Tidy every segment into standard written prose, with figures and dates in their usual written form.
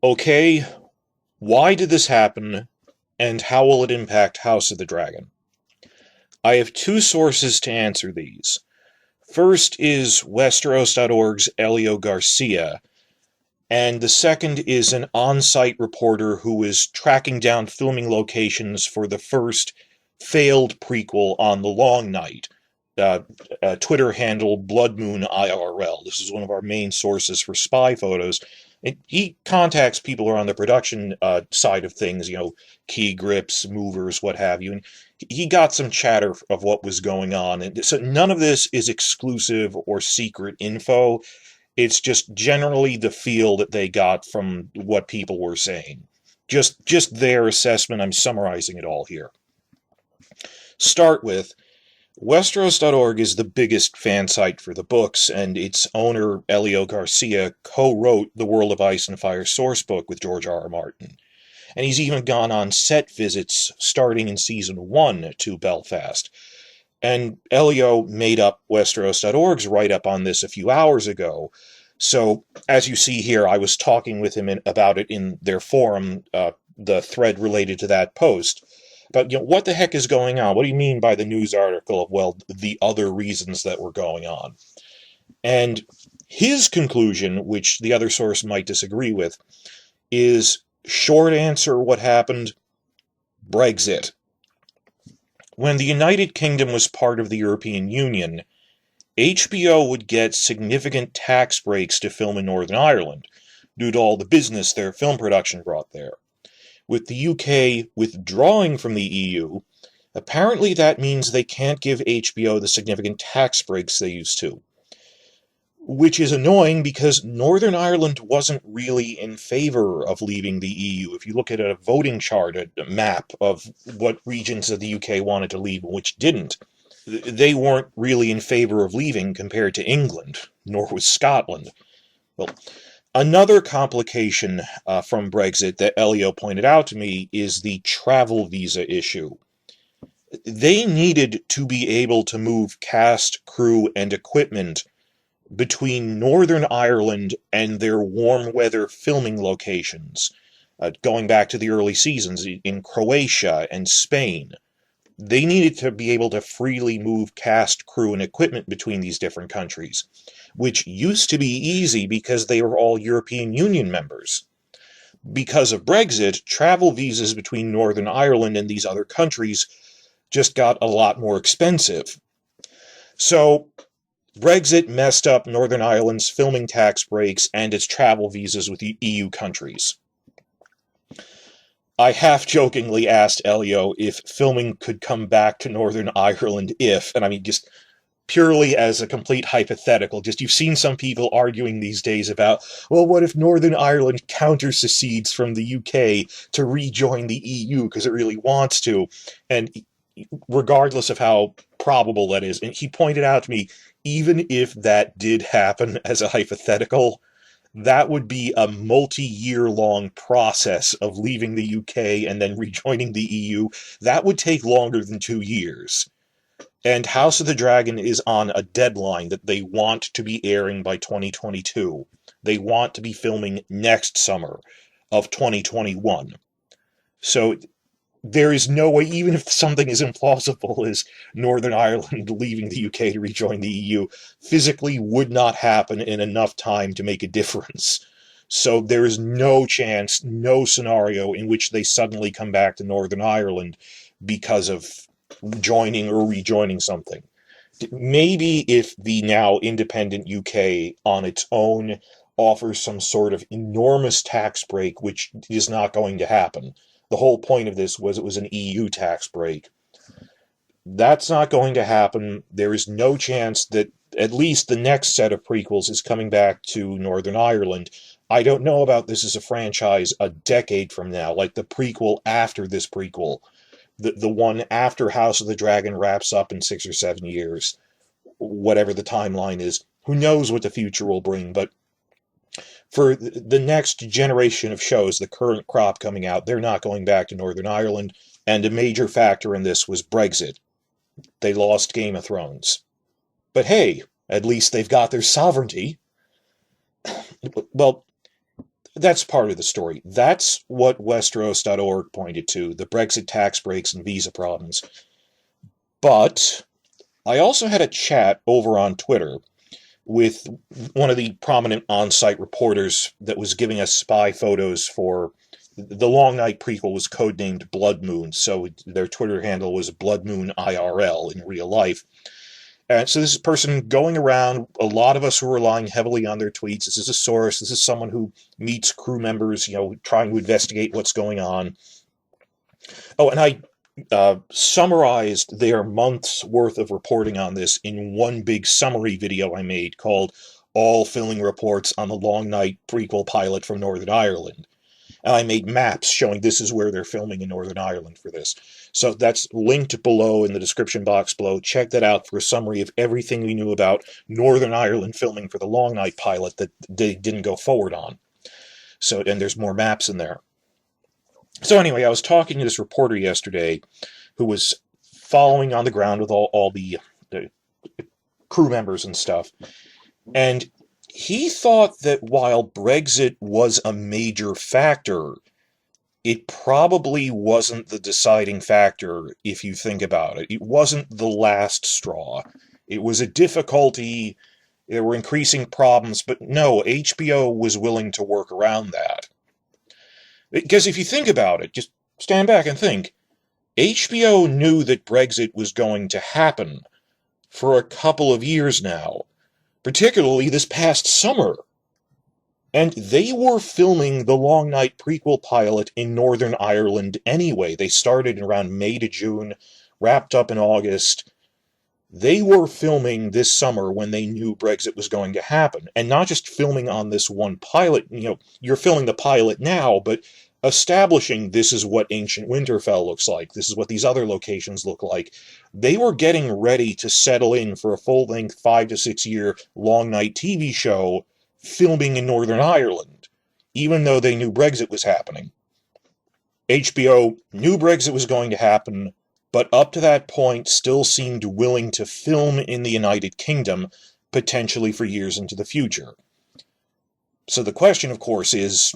Okay, why did this happen, and how will it impact House of the Dragon? I have two sources to answer these. First is Westeros.org's Elio Garcia, and the second is an on-site reporter who is tracking down filming locations for the first failed prequel on the Long Night. Twitter handle Blood Moon IRL. This is one of our main sources for spy photos. And he contacts people who are on the production side of things, key grips, movers, what have you. And he got some chatter of what was going on. And so none of this is exclusive or secret info. It's just generally the feel that they got from what people were saying. Just their assessment. I'm summarizing it all here. Start with Westeros.org is the biggest fan site for the books, and its owner, Elio Garcia, co-wrote the World of Ice and Fire sourcebook with George R.R. Martin. And he's even gone on set visits starting in Season 1 to Belfast. And Elio made up Westeros.org's write-up on this a few hours ago. So, as you see here, I was talking with him about it in their forum, the thread related to that post. But, what the heck is going on? What do you mean by the news article of, well, the other reasons that were going on? And his conclusion, which the other source might disagree with, is, short answer, what happened? Brexit. When the United Kingdom was part of the European Union, HBO would get significant tax breaks to film in Northern Ireland, due to all the business their film production brought there. With the UK withdrawing from the EU, apparently that means they can't give HBO the significant tax breaks they used to. Which is annoying because Northern Ireland wasn't really in favor of leaving the EU. If you look at a voting chart, a map of what regions of the UK wanted to leave and which didn't, they weren't really in favor of leaving compared to England, nor was Scotland. Well, another complication from Brexit that Elio pointed out to me is the travel visa issue. They needed to be able to move cast, crew, and equipment between Northern Ireland and their warm weather filming locations, going back to the early seasons in Croatia and Spain. They needed to be able to freely move cast, crew, and equipment between these different countries, which used to be easy because they were all European Union members. Because of Brexit, travel visas between Northern Ireland and these other countries just got a lot more expensive. So, Brexit messed up Northern Ireland's filming tax breaks and its travel visas with EU countries. I half-jokingly asked Elio if filming could come back to Northern Ireland if, and I mean just purely as a complete hypothetical, just you've seen some people arguing these days about, well, what if Northern Ireland counter-secedes from the UK to rejoin the EU because it really wants to, and regardless of how probable that is, and he pointed out to me, even if that did happen as a hypothetical, that would be a multi-year-long process of leaving the UK and then rejoining the EU. That would take longer than 2 years. And House of the Dragon is on a deadline that they want to be airing by 2022. They want to be filming next summer of 2021. So there is no way, even if something as implausible as Northern Ireland leaving the UK to rejoin the EU, physically would not happen in enough time to make a difference. So there is no chance, no scenario in which they suddenly come back to Northern Ireland because of joining or rejoining something. Maybe if the now independent UK on its own offers some sort of enormous tax break, which is not going to happen. The whole point of this was it was an EU tax break. That's not going to happen. There is no chance that at least the next set of prequels is coming back to Northern Ireland. I don't know about this as a franchise a decade from now, like the prequel after this prequel. The one after House of the Dragon wraps up in 6 or 7 years. Whatever the timeline is. Who knows what the future will bring, but for the next generation of shows, the current crop coming out, they're not going back to Northern Ireland, and a major factor in this was Brexit. They lost Game of Thrones. But hey, at least they've got their sovereignty. Well, That's part of the story. That's what Westeros.org pointed to, the Brexit tax breaks and visa problems. But I also had a chat over on Twitter with one of the prominent on-site reporters that was giving us spy photos for the Long Night prequel. Was codenamed Blood Moon, so their Twitter handle was Blood Moon IRL in real life. And so this is a person going around, a lot of us who are relying heavily on their tweets. This is a source. This is someone who meets crew members, trying to investigate what's going on. Oh, and I summarized their month's worth of reporting on this in one big summary video I made called All Filming Reports on the Long Night Prequel Pilot from Northern Ireland. And I made maps showing this is where they're filming in Northern Ireland for this. So that's linked below in the description box below. Check that out for a summary of everything we knew about Northern Ireland filming for the Long Night pilot that they didn't go forward on. So, and there's more maps in there. So anyway, I was talking to this reporter yesterday who was following on the ground with all the crew members and stuff. And he thought that while Brexit was a major factor, it probably wasn't the deciding factor if you think about it. It wasn't the last straw. It was a difficulty. There were increasing problems, but no, HBO was willing to work around that. Because if you think about it, just stand back and think, HBO knew that Brexit was going to happen for a couple of years now, particularly this past summer. And they were filming the Long Night prequel pilot in Northern Ireland anyway. They started around May to June, wrapped up in August. They were filming this summer when they knew Brexit was going to happen. And not just filming on this one pilot. You're filming the pilot now, but establishing this is what Ancient Winterfell looks like. This is what these other locations look like. They were getting ready to settle in for a full-length 5 to 6 year Long Night TV show filming in Northern Ireland, even though they knew Brexit was happening. HBO knew Brexit was going to happen, but up to that point still seemed willing to film in the United Kingdom, potentially for years into the future. So the question, of course, is,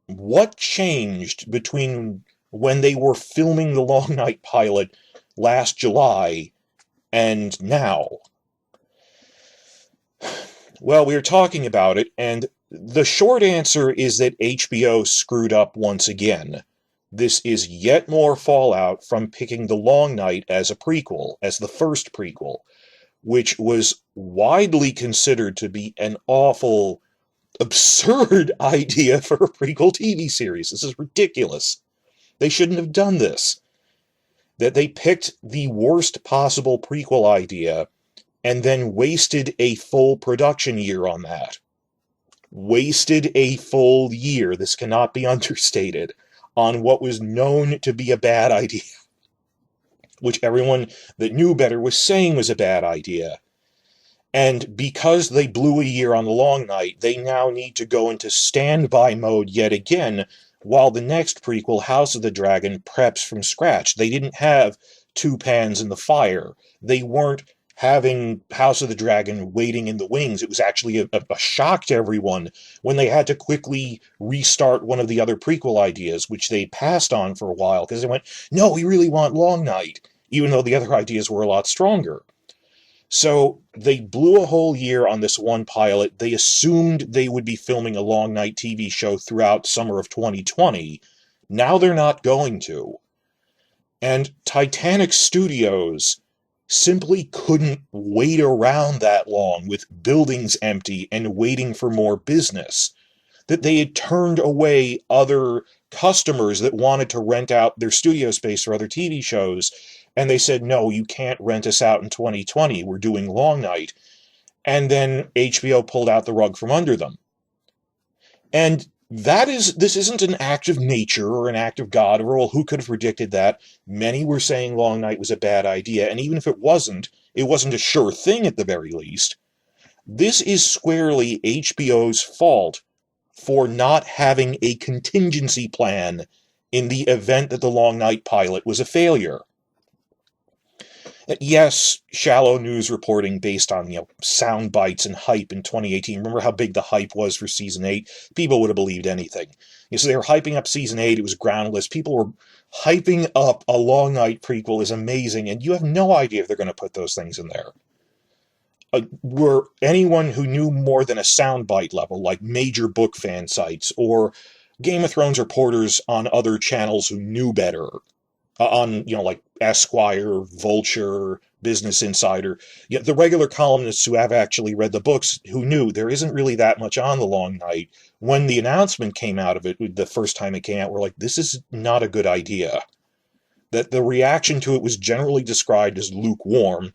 what changed between when they were filming the Long Night pilot last July and now? Well, we were talking about it, and the short answer is that HBO screwed up once again. This is yet more fallout from picking the Long Night as a prequel, as the first prequel, which was widely considered to be an awful, absurd idea for a prequel TV series. This is ridiculous. They shouldn't have done this. That they picked the worst possible prequel idea and then wasted a full production year on that. Wasted a full year, this cannot be understated, on what was known to be a bad idea, which everyone that knew better was saying was a bad idea. And because they blew a year on the Long Night, they now need to go into standby mode yet again, while the next prequel, House of the Dragon, preps from scratch. They didn't have two pans in the fire. They weren't having House of the Dragon waiting in the wings. It was actually a shock to everyone when they had to quickly restart one of the other prequel ideas, which they passed on for a while, because they went, no, we really want Long Night, even though the other ideas were a lot stronger. So they blew a whole year on this one pilot. They assumed they would be filming a Long Night TV show throughout summer of 2020. Now they're not going to. And Titanic Studios simply couldn't wait around that long with buildings empty and waiting for more business. That they had turned away other customers that wanted to rent out their studio space for other TV shows, and they said, no, you can't rent us out in 2020, we're doing Long Night. And then HBO pulled out the rug from under them. And this isn't an act of nature or an act of God, or well, who could have predicted that? Many were saying Long Night was a bad idea, and even if it wasn't a sure thing at the very least. This is squarely HBO's fault for not having a contingency plan in the event that the Long Night pilot was a failure. Yes, shallow news reporting based on, sound bites and hype in 2018. Remember how big the hype was for season 8? People would have believed anything. So they were hyping up season 8. It was groundless. People were hyping up a Long Night prequel is amazing, and you have no idea if they're going to put those things in there. Were anyone who knew more than a soundbite level, like major book fan sites or Game of Thrones reporters on other channels who knew better, on, like Esquire, Vulture, Business Insider, the regular columnists who have actually read the books, who knew there isn't really that much on The Long Night, when the announcement came out of it, the first time it came out, were like, this is not a good idea. That the reaction to it was generally described as lukewarm,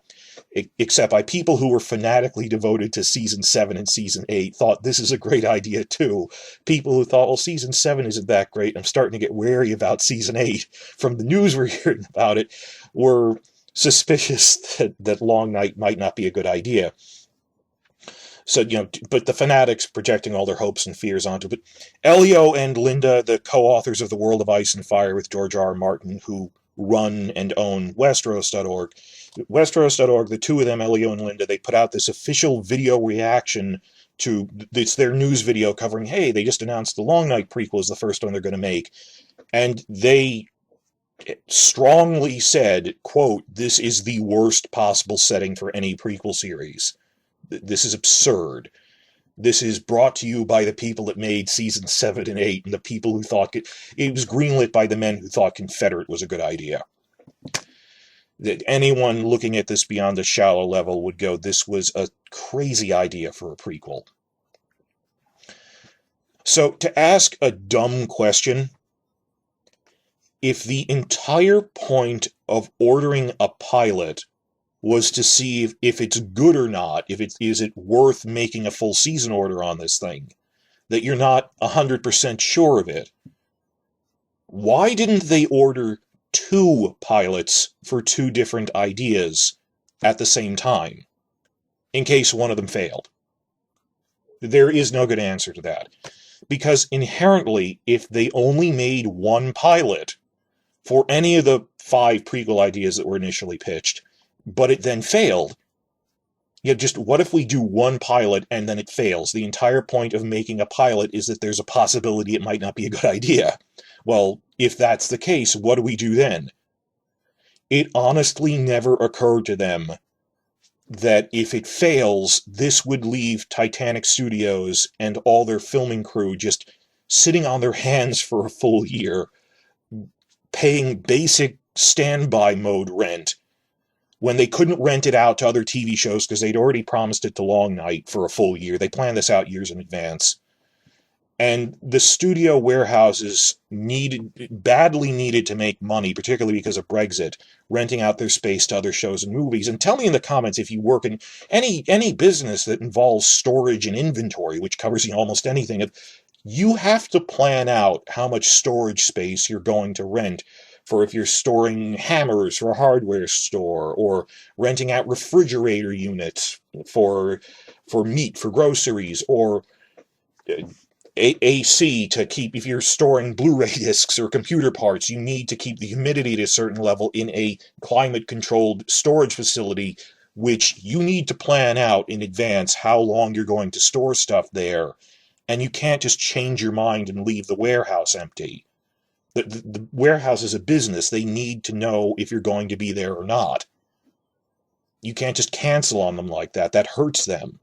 except by people who were fanatically devoted to Season 7 and Season 8 thought this is a great idea too. People who thought, well, Season 7 isn't that great, I'm starting to get wary about Season 8, from the news we're hearing about it, were suspicious that Long Night might not be a good idea. So, but the fanatics projecting all their hopes and fears onto it. Elio and Linda, the co-authors of The World of Ice and Fire with George R. R. Martin, who run and own Westeros.org. Westeros.org, the two of them, Elio and Linda, they put out this official video reaction to, it's their news video covering, hey, they just announced the Long Night prequel is the first one they're going to make. And they strongly said, quote, this is the worst possible setting for any prequel series. This is absurd. This is brought to you by the people that made Season 7 and 8, and the people who thought it was greenlit by the men who thought Confederate was a good idea. That anyone looking at this beyond a shallow level would go, this was a crazy idea for a prequel. So, to ask a dumb question, if the entire point of ordering a pilot was to see if it's good or not, is it worth making a full season order on this thing, that you're not 100% sure of it, why didn't they order 2 pilots for 2 different ideas at the same time, in case one of them failed? There is no good answer to that. Because inherently, if they only made 1 pilot for any of the 5 prequel ideas that were initially pitched, but it then failed, just what if we do 1 pilot and then it fails? The entire point of making a pilot is that there's a possibility it might not be a good idea. Well, if that's the case, what do we do then? It honestly never occurred to them that if it fails, this would leave Titanic Studios and all their filming crew just sitting on their hands for a full year, paying basic standby mode rent, when they couldn't rent it out to other TV shows because they'd already promised it to Long Night for a full year. They planned this out years in advance. And the studio warehouses badly needed to make money, particularly because of Brexit, renting out their space to other shows and movies. And tell me in the comments if you work in any business that involves storage and inventory, which covers almost anything. If you have to plan out how much storage space you're going to rent for if you're storing hammers for a hardware store, or renting out refrigerator units for meat, for groceries, or AC to keep, if you're storing Blu-ray discs or computer parts, you need to keep the humidity at a certain level in a climate-controlled storage facility, which you need to plan out in advance how long you're going to store stuff there, and you can't just change your mind and leave the warehouse empty. The warehouse is a business. They need to know if you're going to be there or not. You can't just cancel on them like that. That hurts them.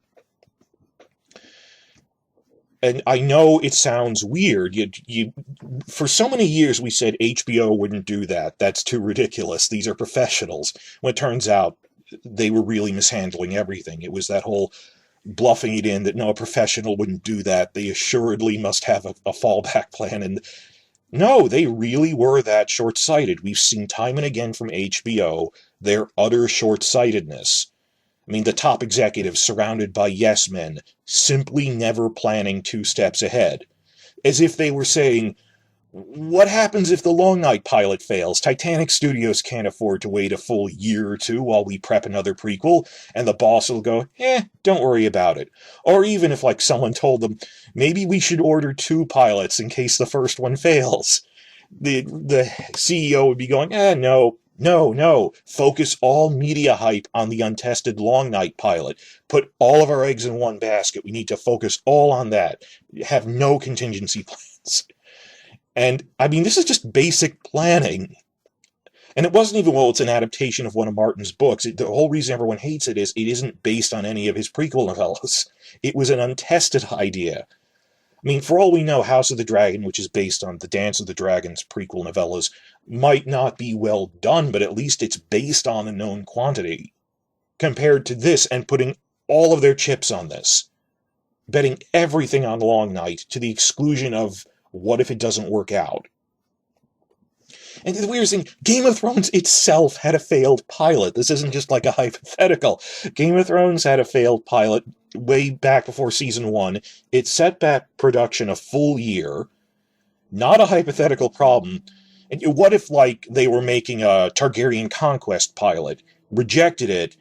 And I know it sounds weird. For so many years we said HBO wouldn't do that. That's too ridiculous. These are professionals. When it turns out they were really mishandling everything. It was that whole bluffing it in that no, a professional wouldn't do that. They assuredly must have a fallback plan. And no, they really were that short-sighted. We've seen time and again from HBO their utter short-sightedness. I mean, the top executives surrounded by yes-men, simply never planning 2 steps ahead. As if they were saying, what happens if the Long Night pilot fails? Titanic Studios can't afford to wait a full year or 2 while we prep another prequel, and the boss will go, don't worry about it. Or even if, someone told them, maybe we should order 2 pilots in case the first one fails. The CEO would be going, no, No, focus all media hype on the untested Long Night pilot. Put all of our eggs in one basket. We need to focus all on that. Have no contingency plans. And, I mean, this is just basic planning. And it wasn't even, well, it's an adaptation of one of Martin's books. The whole reason everyone hates it is it isn't based on any of his prequel novellas. It was an untested idea. I mean, for all we know, House of the Dragon, which is based on the Dance of the Dragons prequel novellas, might not be well done, but at least it's based on a known quantity. Compared to this, and putting all of their chips on this. Betting everything on Long Night, to the exclusion of what if it doesn't work out. And the weird thing, Game of Thrones itself had a failed pilot. This isn't just like a hypothetical. Game of Thrones had a failed pilot way back before season 1. It set back production a full year. Not a hypothetical problem. And what if, like, they were making a Targaryen Conquest pilot, rejected it,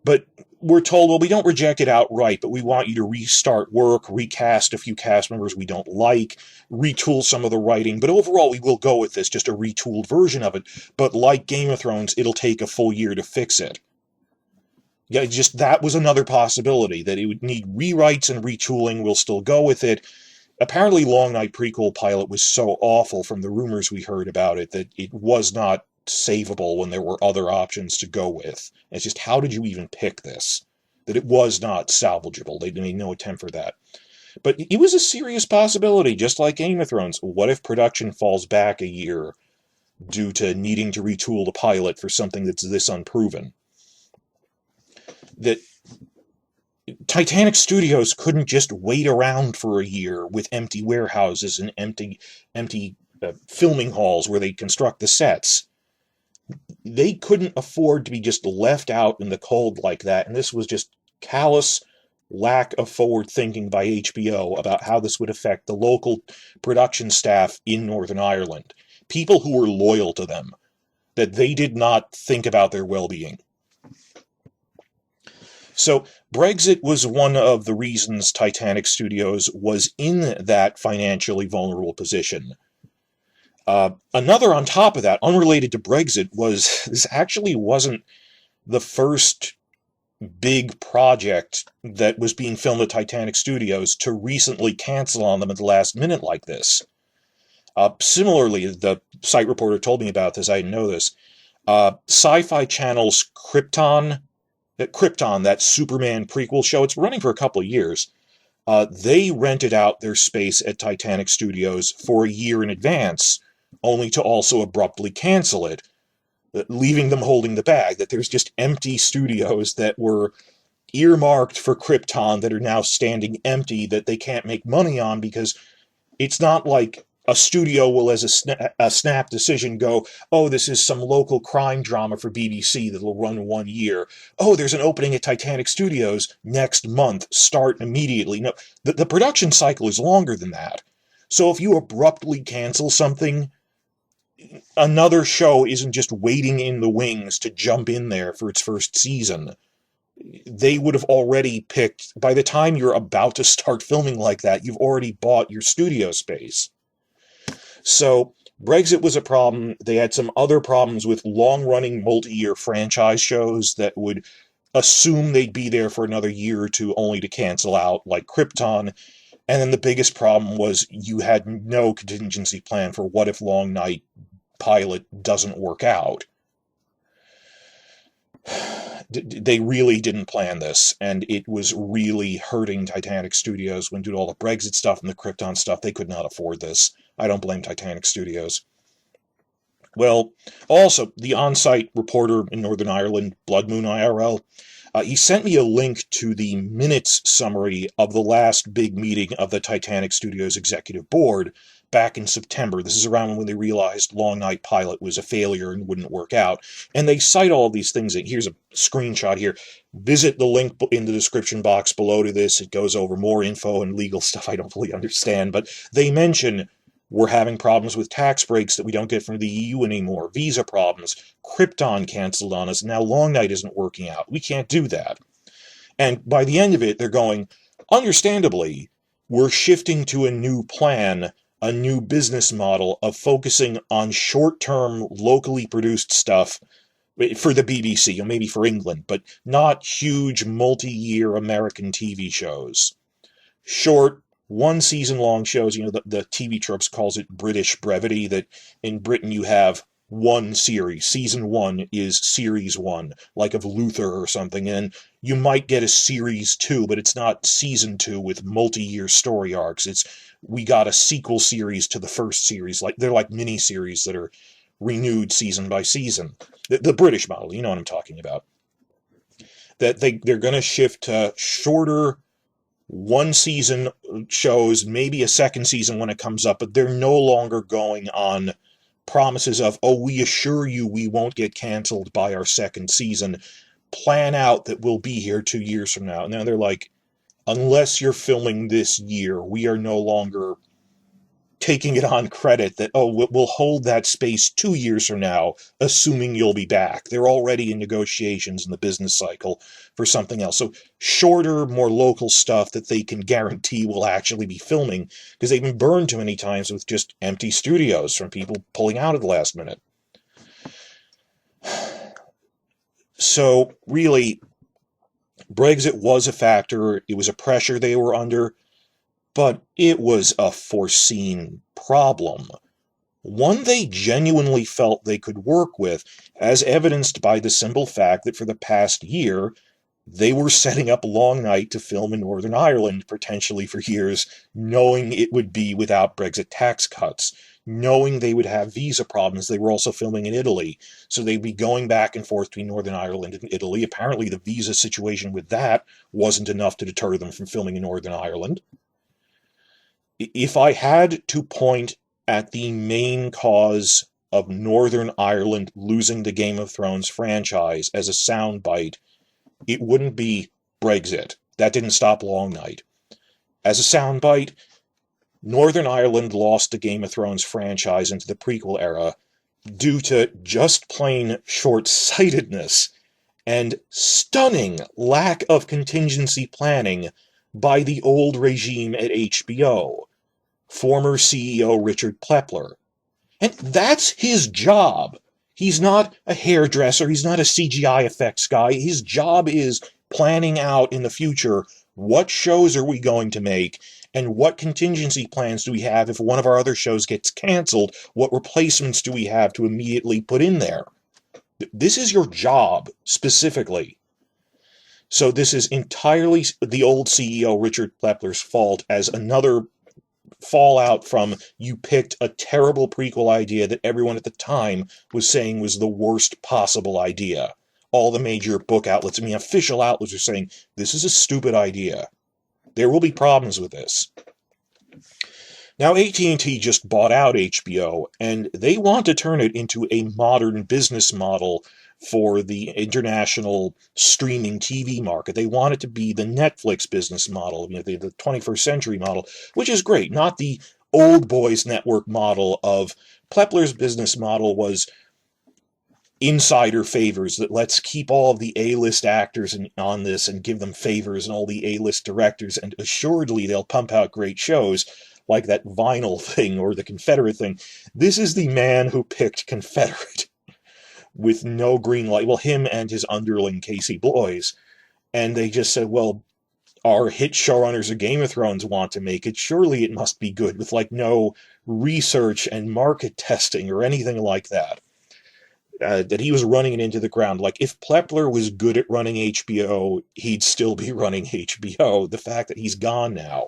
but we're told, well, we don't reject it outright, but we want you to restart work, recast a few cast members we don't like, retool some of the writing, but overall we will go with this, just a retooled version of it. But like Game of Thrones, it'll take a full year to fix it. Yeah, just that was another possibility, that it would need rewrites and retooling. We'll still go with it. Apparently Long Night prequel pilot was so awful from the rumors we heard about it that it was not savable when there were other options to go with. It's just, how did you even pick this? That it was not salvageable. They made no attempt for that. But it was a serious possibility, just like Game of Thrones. What if production falls back a year due to needing to retool the pilot for something that's this unproven? That Titanic Studios couldn't just wait around for a year with empty warehouses and empty filming halls where they construct the sets. They couldn't afford to be just left out in the cold like that, and this was just callous lack of forward thinking by HBO about how this would affect the local production staff in Northern Ireland. People who were loyal to them, that they did not think about their well-being. So Brexit was one of the reasons Titanic Studios was in that financially vulnerable position. Another on top of that, unrelated to Brexit, was this actually wasn't the first big project that was being filmed at Titanic Studios to recently cancel on them at the last minute like this. Similarly, the site reporter told me about this, I didn't know this. Sci-Fi Channel's Krypton, that Superman prequel show, it's running for a couple of years. They rented out their space at Titanic Studios for a year in advance, only to also abruptly cancel it, leaving them holding the bag, that there's just empty studios that were earmarked for Krypton that are now standing empty, that they can't make money on, because it's not like a studio will, as a snap decision, go, oh, this is some local crime drama for BBC that will run 1 year. Oh, there's an opening at Titanic Studios next month. Start immediately. No, the production cycle is longer than that. So if you abruptly cancel something, another show isn't just waiting in the wings to jump in there for its first season. They would have already picked, by the time you're about to start filming like that, you've already bought your studio space. So Brexit was a problem. They had some other problems with long-running multi-year franchise shows that would assume they'd be there for another year or two only to cancel out, like Krypton. And then the biggest problem was you had no contingency plan for what if Long Night pilot doesn't work out. They really didn't plan this, and it was really hurting Titanic Studios when doing all the Brexit stuff and the Krypton stuff. They could not afford this. I don't blame Titanic Studios. Well, also, the on-site reporter in Northern Ireland, Blood Moon IRL, he sent me a link to the minutes summary of the last big meeting of the Titanic Studios Executive Board back in September. This is around when they realized Long Night Pilot was a failure and wouldn't work out. And they cite all these things. Here's a screenshot here. Visit the link in the description box below to this. It goes over more info and legal stuff I don't fully understand. But they mention we're having problems with tax breaks that we don't get from the EU anymore, visa problems, Krypton canceled on us, now Long Night isn't working out. We can't do that. And by the end of it, they're going, understandably, we're shifting to a new plan, a new business model of focusing on short-term, locally produced stuff for the BBC, or maybe for England, but not huge multi-year American TV shows. Short, one-season-long shows. The TV tropes calls it British brevity, that in Britain you have one series. Season 1 is series 1, like of Luther or something, and you might get a series 2, but it's not season 2 with multi-year story arcs. We got a sequel series to the first series. They're like mini-series that are renewed season by season. The British model, you know what I'm talking about. That they're going to shift to shorter one-season shows, maybe a second season when it comes up, but they're no longer going on promises of, oh, we assure you we won't get canceled by our second season. Plan out that we'll be here 2 years from now. Now they're like, unless you're filming this year, we are no longer taking it on credit that, oh, we'll hold that space 2 years from now, assuming you'll be back. They're already in negotiations in the business cycle for something else. So shorter, more local stuff that they can guarantee will actually be filming, because they've been burned too many times with just empty studios from people pulling out at the last minute. So really, Brexit was a factor. It was a pressure they were under, but it was a foreseen problem. One they genuinely felt they could work with, as evidenced by the simple fact that for the past year, they were setting up Long Night to film in Northern Ireland, potentially for years, knowing it would be without Brexit tax cuts, knowing they would have visa problems. They were also filming in Italy, so they'd be going back and forth between Northern Ireland and Italy. Apparently the visa situation with that wasn't enough to deter them from filming in Northern Ireland. If I had to point at the main cause of Northern Ireland losing the Game of Thrones franchise as a soundbite, it wouldn't be Brexit. That didn't stop Long Night. As a soundbite, Northern Ireland lost the Game of Thrones franchise into the prequel era due to just plain short-sightedness and stunning lack of contingency planning by the old regime at HBO, former CEO Richard Plepler. And that's his job. He's not a hairdresser, he's not a CGI effects guy. His job is planning out in the future, what shows are we going to make, and what contingency plans do we have if one of our other shows gets canceled? What replacements do we have to immediately put in there? This is your job, specifically. So this is entirely the old CEO Richard Plepler's fault, as another fallout from you picked a terrible prequel idea that everyone at the time was saying was the worst possible idea. All the major book outlets, official outlets, are saying, this is a stupid idea. There will be problems with this. Now, AT&T just bought out HBO, and they want to turn it into a modern business model for the international streaming TV market. They want it to be the Netflix business model, the 21st century model, which is great, not the old boys network model of Plepler's business model was insider favors, that let's keep all of the A-list actors on this and give them favors, and all the A-list directors, and assuredly they'll pump out great shows like that Vinyl thing or the Confederate thing. This is the man who picked Confederate with no green light. Well, him and his underling, Casey Bloys. And they just said, well, our hit showrunners of Game of Thrones want to make it. Surely it must be good, with no research and market testing or anything like that. That he was running it into the ground. If Plepler was good at running HBO, he'd still be running HBO. The fact that he's gone now.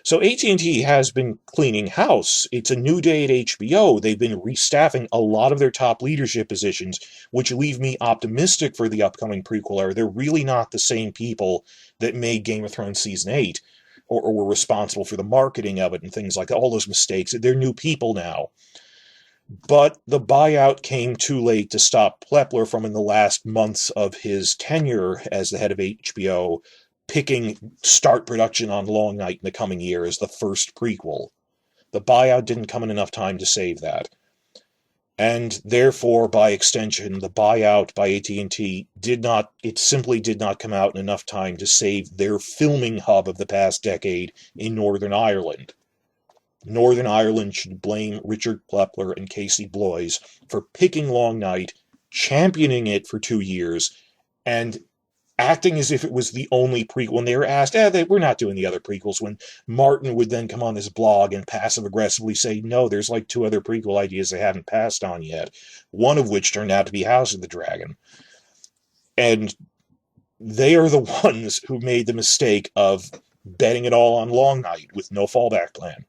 So AT&T has been cleaning house. It's a new day at HBO. They've been restaffing a lot of their top leadership positions, which leave me optimistic for the upcoming prequel era. They're really not the same people that made Game of Thrones Season 8, or were responsible for the marketing of it and things like that, all those mistakes. They're new people now. But the buyout came too late to stop Plepler from, in the last months of his tenure as the head of HBO, picking start production on Long Night in the coming year as the first prequel. The buyout didn't come in enough time to save that. And therefore, by extension, the buyout by AT&T simply did not come out in enough time to save their filming hub of the past decade in Northern Ireland. Northern Ireland should blame Richard Plepler and Casey Bloys for picking Long Night championing it for 2 years, and acting as if it was the only prequel. When they were asked, we're not doing the other prequels, when Martin would then come on his blog and passive-aggressively say, no, there's like 2 other prequel ideas they haven't passed on yet, one of which turned out to be House of the Dragon. And they are the ones who made the mistake of betting it all on Long Night with no fallback plan.